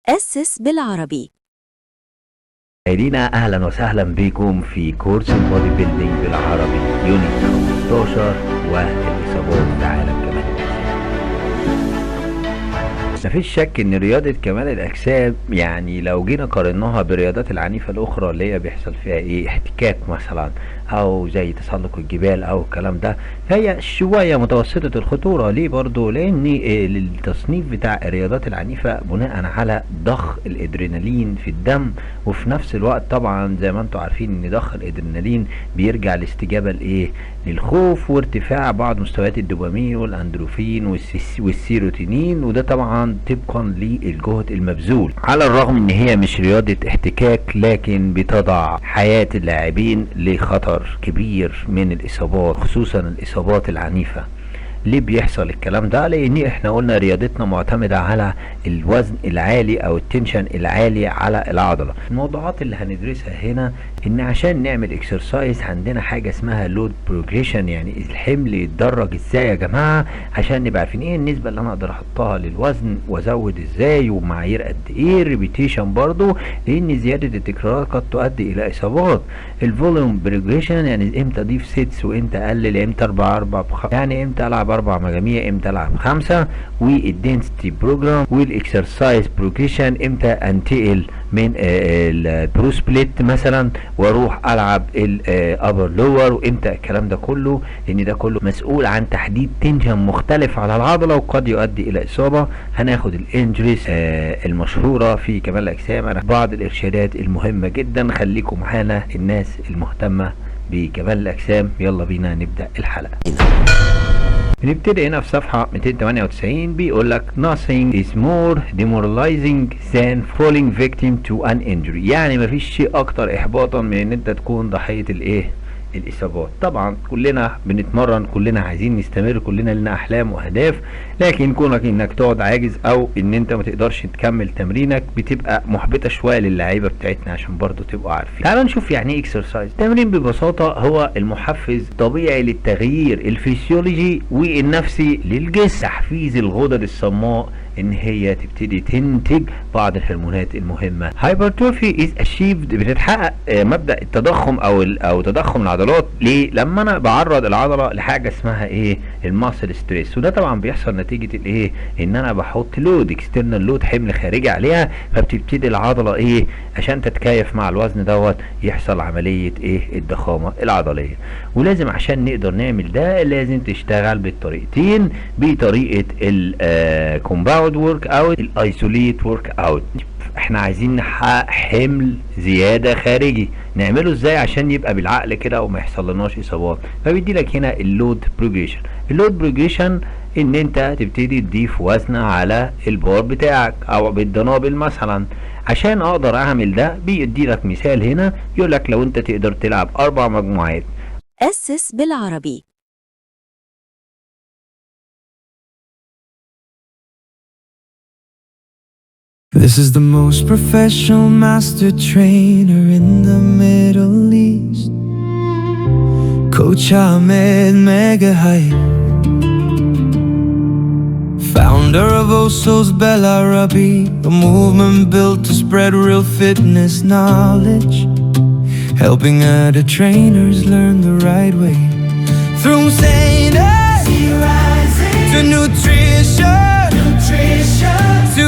أسس بالعربي. مشاهدينا اهلا وسهلا بكم في كورس البودي بيلدينج بالعربي يونت 15 والاصابات في عالم كمال الاجسام. مفيش شك ان رياضة كمال الاجسام يعني لو جينا قارناها بالرياضات العنيفة الاخرى اللي هي بيحصل فيها ايه احتكاك مثلا او زي تسلق الجبال او الكلام ده، فهي شوية متوسطة الخطورة. ليه برضو؟ لان التصنيف بتاع الرياضات العنيفة بناء على ضخ الادرينالين في الدم، وفي نفس الوقت طبعا زي ما انتم عارفين ان ضخ الادرينالين بيرجع الاستجابة لايه؟ للخوف وارتفاع بعض مستويات الدوبامين والاندروفين والسيروتونين، وده طبعا طبقا للجهد المبذول. على الرغم ان هي مش رياضة احتكاك، لكن بتضع حياة اللاعبين لخطر كبير من الاصابات، خصوصا الاصابات العنيفة. ليه بيحصل الكلام ده؟ لان احنا قلنا رياضتنا معتمدة على الوزن العالي او التنشن العالي على العضلة. الموضوعات اللي هندرسها هنا ان عشان نعمل اكسرسايز عندنا حاجة اسمها لود بروجريشن، يعني الحمل يتدرج ازاي يا جماعة، عشان نبقى عارفين ايه النسبة اللي انا اقدر احطها للوزن وازود ازاي ومعايير قد ايه. الريبيتيشن برضو لان زيادة التكرارات قد تؤدي الى اصابات. الفوليوم بروجريشن يعني امتى اضيف سيتس وامتى اقلل، امتى 4 يعني امتى العب 4 مجاميع، امتى العب 5. والدنسيتي بروجرام والاكسرسايز بروجريشن امتى انتقل من البرو سبليت مثلا واروح العب الابر لور، وامتى الكلام ده كله، لان ده كله مسؤول عن تحديد تنشن مختلف على العضله وقد يؤدي الى اصابه. هناخد الانجريز المشهوره في كمال الاجسام، بعض الارشادات المهمه جدا. خليكم معانا الناس المهتمه بكمال الاجسام. يلا بينا نبدا الحلقه. بنبتدي هنا في صفحة 298 بيقول لك nothing is more demoralizing than falling victim to an injury، يعني مفيش شيء اكتر احباطا من ان انت تكون ضحية الايه؟ الاصابات. طبعا كلنا بنتمرن، كلنا عايزين نستمر، كلنا لنا احلام واهداف، لكن كونك انك تقعد عاجز او ان انت ما تقدرش تكمل تمرينك بتبقى محبطه شويه للاعيبه بتاعتنا، عشان برضو تبقوا عارفين. تعالوا نشوف يعني ايه اكسرسايز. التمرين ببساطه هو المحفز طبيعي للتغيير الفسيولوجي والنفسي للجسم، تحفيز الغدد الصماء ان هي تبتدي تنتج بعض الهرمونات المهمه. هايبرتروفي از اشيفد، بتتحقق مبدا التضخم او تضخم العضلات. ليه؟ لما انا بعرض العضله لحاجه اسمها ايه؟ الماسل ستريس، وده طبعا بيحصل نتيجه الايه؟ ان انا بحط لود اكسترنال لود، حمل خارجي عليها، فبتبتدي العضله ايه؟ عشان تتكيف مع الوزن دوت يحصل عمليه ايه؟ الضخامه العضليه. ولازم عشان نقدر نعمل ده لازم تشتغل بالطريقتين، بطريقه الكومباوند ورك اوت، الايسوليت ورك اوت. احنا عايزين نحقق حمل زياده خارجي، نعمله ازاي عشان يبقى بالعقل كده وما يحصل لناش اصابات؟ فبيدي لك هنا اللود بروجريشن. اللود بروجريشن ان انت تبتدي تضيف وزن على البار بتاعك او بالدنابل مثلا. عشان اقدر اعمل ده بيدي لك مثال هنا، يقول لك لو انت تقدر تلعب 4 مجموعات. أسس بالعربي. This is the most professional master trainer in the Middle East, Coach Ahmed Mega Hype, founder of Oso's Bella Rabi, a movement built to spread real fitness knowledge, helping other trainers learn the right way. Through sanity to nutrition, to